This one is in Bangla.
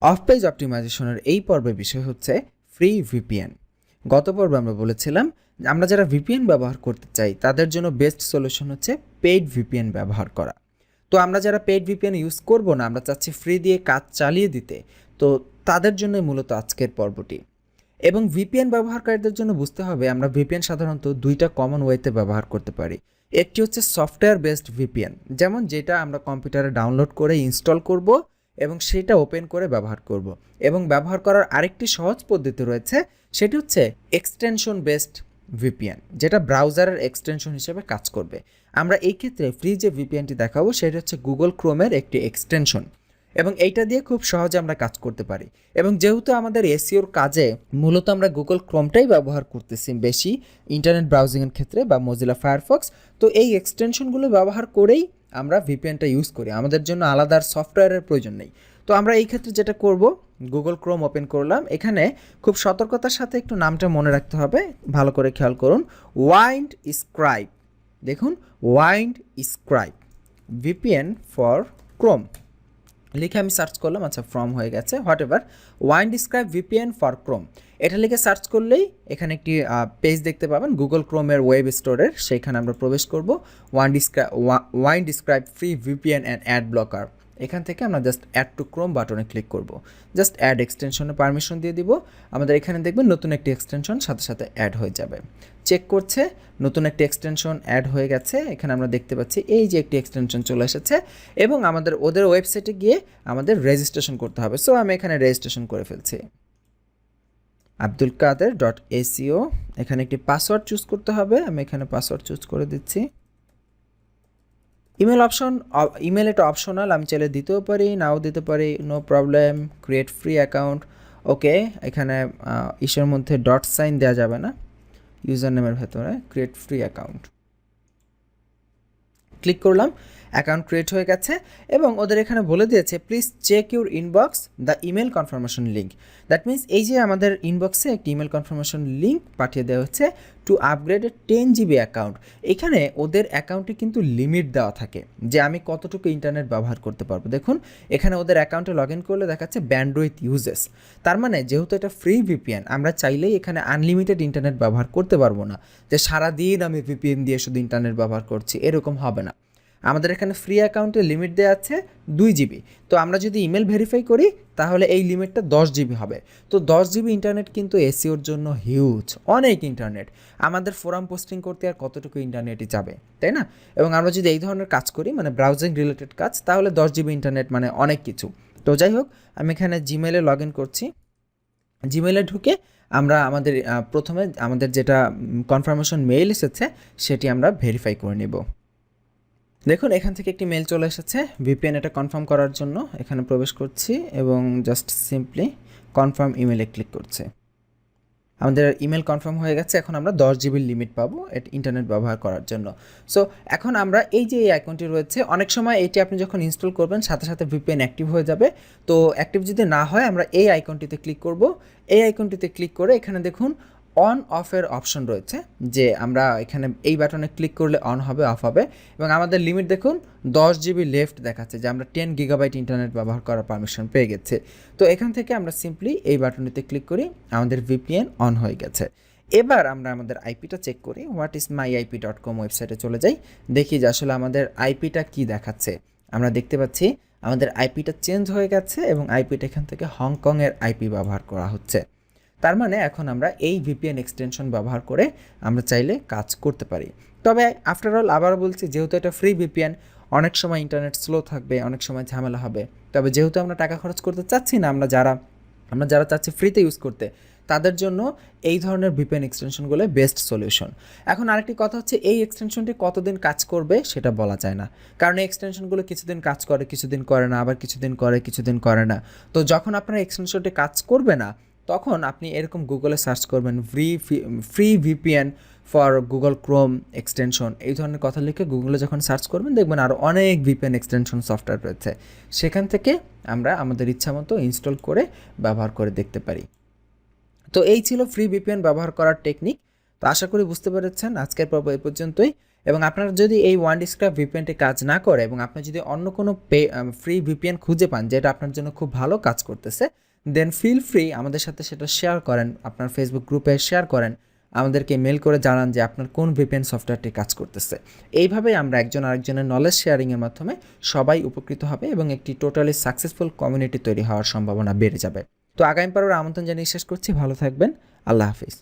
অফ পেজ অপটিমাইজেশনের এই পর্বের বিষয় হচ্ছে ফ্রি ভিপিএন। গত পর্বে আমরা বলেছিলাম আমরা যারা ভিপিএন ব্যবহার করতে চাই তাদের জন্য বেস্ট সলিউশন হচ্ছে পেইড ভিপিএন ব্যবহার করা। তো আমরা যারা পেইড ভিপিএন ইউজ করব না, আমরা চাচ্ছি ফ্রি দিয়ে কাজ চালিয়ে দিতে, তো তাদের জন্য মূলত আজকের পর্বটি। এবং ভিপিএন ব্যবহারকারীদের জন্য বুঝতে হবে আমরা ভিপিএন সাধারণত দুইটা কমন ওয়েতে ব্যবহার করতে পারি। একটি হচ্ছে সফটওয়্যার বেসড ভিপিএন, যেমন যেটা আমরা কম্পিউটারে ডাউনলোড করে ইনস্টল করব এবং সেটা ওপেন করে ব্যবহার করব। এবং ব্যবহার করার আরেকটি সহজ পদ্ধতি রয়েছে, সেটি হচ্ছে এক্সটেনশন বেসড ভিপিএন, যেটা ব্রাউজারের এক্সটেনশন হিসেবে কাজ করবে। আমরা এই ক্ষেত্রে ফ্রি যে ভিপিএনটি দেখাবো সেটা হচ্ছে গুগল ক্রোমের একটি এক্সটেনশন, এবং এইটা দিয়ে খুব সহজে আমরা কাজ করতে পারি। এবং যেহেতু আমাদের এসইওর কাজে মূলত আমরা গুগল ক্রোমটাই ব্যবহার করতেছি বেশি ইন্টারনেট ব্রাউজিংয়ের ক্ষেত্রে বা মোজিলা ফায়ারফক্স, তো এই এক্সটেনশনগুলো ব্যবহার করেই আমরা ভিপিএনটা ইউজ করি, আমাদের জন্য আলাদা সফটওয়্যারের প্রয়োজন নেই। তো আমরা এই ক্ষেত্রে যেটা করব, গুগল ক্রোম ওপেন করলাম, এখানে খুব সতর্কতার সাথে একটু নামটা মনে রাখতে হবে, ভালো করে খেয়াল করুন, ওয়াইন্ড স্ক্রাইব। দেখুন, wind scribe VPN for Chrome লিখে আমি সার্চ করলাম, আচ্ছা ফ্রম হয়ে গেছে, what ever, wind scribe VPN for Chrome এটা লিখে সার্চ করলেই এখানে একটি পেজ দেখতে পাবেন গুগল ক্রোমের ওয়েব স্টোরের, সেইখানে আমরা প্রবেশ করব। Wind scribe free VPN and add blocker, এখান থেকে আমরা জাস্ট অ্যাড টু ক্রোম বাটনে ক্লিক করব, জাস্ট অ্যাড এক্সটেনশনে পারমিশন দিয়ে দিব। আমাদের এখানে দেখবেন নতুন একটি এক্সটেনশন সাথে সাথে অ্যাড হয়ে যাবে, চেক করছে নতুন একটি এক্সটেনশন অ্যাড হয়ে গেছে। এখানে আমরা দেখতে পাচ্ছি এই যে একটি এক্সটেনশন চলে এসেছে, এবং আমাদের ওদের ওয়েবসাইটে গিয়ে আমাদের রেজিস্ট্রেশন করতে হবে। সো আমি এখানে রেজিস্ট্রেশন করে ফেলছি, abdulkader.seo। এখানে একটি পাসওয়ার্ড চুজ করতে হবে, আমি এখানে পাসওয়ার্ড চুজ করে দিচ্ছি। ইমেল এটা অপশনাল, আমি চাইলে দিতেও পারি নাও দিতে পারি, no problem. Create free account, okay. এখানে ইসের মধ্যে ডট সাইন দেওয়া যাবে না, ইউজার নেমের ভেতরে ক্রিয়েট ফ্রি অ্যাকাউন্ট ক্লিক করলাম, অ্যাকাউন্ট ক্রিয়েট হয়ে গেছে। এবং ওদের এখানে বলে দিয়েছে please check your inbox the email confirmation link. That means এই যে আমাদের ইনবক্সে একটি ইমেল কনফার্মেশন লিঙ্ক পাঠিয়ে দেওয়া হচ্ছে টু আপগ্রেড এ 10 GB অ্যাকাউন্ট। এখানে ওদের অ্যাকাউন্টে কিন্তু লিমিট দেওয়া থাকে যে আমি কতটুকু ইন্টারনেট ব্যবহার করতে পারবো। দেখুন এখানে ওদের অ্যাকাউন্টে লগ ইন করলে দেখাচ্ছে ব্যান্ডউইথ ইউজেস, তার মানে যেহেতু এটা ফ্রি ভিপিএন আমরা চাইলেই এখানে আনলিমিটেড ইন্টারনেট ব্যবহার করতে পারবো না, যে সারাদিন আমি ভিপিএন দিয়ে শুধু ইন্টারনেট ব্যবহার করছি, এরকম হবে না। আমাদের এখানে ফ্রি অ্যাকাউন্টে লিমিট দেওয়া আছে 2 GB। তো আমরা যদি ইমেল ভেরিফাই করি তাহলে এই লিমিটটা 10 GB হবে। তো 10 GB ইন্টারনেট কিন্তু এসইওর জন্য হিউজ, অনেক ইন্টারনেট। আমাদের ফোরাম পোস্টিং করতে আর কতটুকু ইন্টারনেটই যাবে, তাই না? এবং আমরা যদি এই ধরনের কাজ করি, মানে ব্রাউজিং রিলেটেড কাজ, তাহলে 10 GB ইন্টারনেট মানে অনেক কিছু। তো যাই হোক, আমি এখানে জিমেলে লগ ইন করছি। জিমেলে ঢুকে আমরা আমাদের প্রথমে আমাদের যেটা কনফার্মেশন মেইল এসেছে সেটি আমরা ভেরিফাই করে নেব। দেখুন এখান থেকে একটি মেল চলে এসেছে ভিপিএন এটা কনফার্ম করার জন্য। এখানে প্রবেশ করছি এবং জাস্ট সিম্পলি কনফার্ম ইমেলে ক্লিক করছে। আমাদের ইমেল কনফার্ম হয়ে গেছে, এখন আমরা 10 GB লিমিট পাবো ইন্টারনেট ব্যবহার করার জন্য। সো এখন আমরা এই যে এই আইকনটি রয়েছে, অনেক সময় এটি আপনি যখন ইনস্টল করবেন সাথে সাথে ভিপিএন অ্যাক্টিভ হয়ে যাবে। তো অ্যাক্টিভ যদি না হয় আমরা এই আইকনটিতে ক্লিক করব। এই আইকনটিতে ক্লিক করে এখানে দেখুন অন অফের অপশন রয়েছে, যে আমরা এখানে এই বাটনে ক্লিক করলে অন হবে অফ হবে। এবং আমাদের লিমিট দেখুন 10 GB লেফট দেখাচ্ছে, যে আমরা 10 GB ইন্টারনেট ব্যবহার করার পারমিশন পেয়ে গেছে। তো এখান থেকে আমরা সিম্পলি এই বাটনটিতে ক্লিক করি, আমাদের ভিপিএন অন হয়ে গেছে। এবার আমরা আমাদের আইপিটা চেক করি, whatismyip.com ওয়েবসাইটে চলে যাই, দেখি যে আসলে আমাদের আইপিটা কি দেখাচ্ছে। আমরা দেখতে পাচ্ছি আমাদের আইপিটা চেঞ্জ হয়ে গেছে এবং আইপিটা এখান থেকে হংকংয়ের আইপি ব্যবহার করা হচ্ছে। তার মানে এখন আমরা এই ভিপিএন এক্সটেনশন ব্যবহার করে আমরা চাইলে কাজ করতে পারি। তবে আফটার অল আবার বলছি, যেহেতু এটা ফ্রি ভিপিএন, অনেক সময় ইন্টারনেট স্লো থাকবে, অনেক সময় ঝামেলা হবে। তবে যেহেতু আমরা টাকা খরচ করতে চাচ্ছি না, আমরা যারা চাচ্ছি ফ্রিতে ইউজ করতে, তাদের জন্য এই ধরনের ভিপিএন এক্সটেনশনগুলো বেস্ট সলিউশন। এখন আরেকটি কথা হচ্ছে, এই এক্সটেনশনটি কতদিন কাজ করবে সেটা বলা যায় না, কারণ এই এক্সটেনশনগুলো কিছুদিন কাজ করে, কিছুদিন করে না, আবার কিছুদিন করে, কিছুদিন করে না। তো যখন আপনার এক্সটেনশনটি কাজ করবে না, তখন আপনি এরকম গুগলে সার্চ করবেন free VPN for Google Chrome extension, এই ধরনের কথা লিখে গুগলে যখন সার্চ করবেন দেখবেন আরও অনেক ভিপিএন এক্সটেনশন সফটওয়্যার রয়েছে, সেখান থেকে আমরা আমাদের ইচ্ছা মতো ইনস্টল করে ব্যবহার করে দেখতে পারি। তো এই ছিল ফ্রি ভিপিএন ব্যবহার করার টেকনিক। তো আশা করি বুঝতে পেরেছেন। আজকের পর্ব এই পর্যন্তই। এবং আপনার যদি এই ওয়ান ডিসক্রাইব ভিপিএনটি কাজ না করে এবং আপনি যদি অন্য কোনো ফ্রি ভিপিএন খুঁজে পান যেটা আপনার জন্য খুব ভালো কাজ করতেছে, দেন ফিল ফ্রি আমাদের সাথে সেটা শেয়ার করেন, আপনার ফেসবুক গ্রুপে শেয়ার করেন, আমাদেরকে মেল করে জানান যে আপনার কোন ভিপিএন সফটওয়্যারটি কাজ করতেছে। এইভাবেই আমরা একজন আরেকজনের নলেজ শেয়ারিংয়ের মাধ্যমে সবাই উপকৃত হবে এবং একটি টোটালি সাকসেসফুল কমিউনিটি তৈরি হওয়ার সম্ভাবনা বেড়ে যাবে। তো আগামী পর্বের আমন্ত্রণ জানিয়ে শেষ করছি। ভালো থাকবেন। আল্লাহ হাফিজ।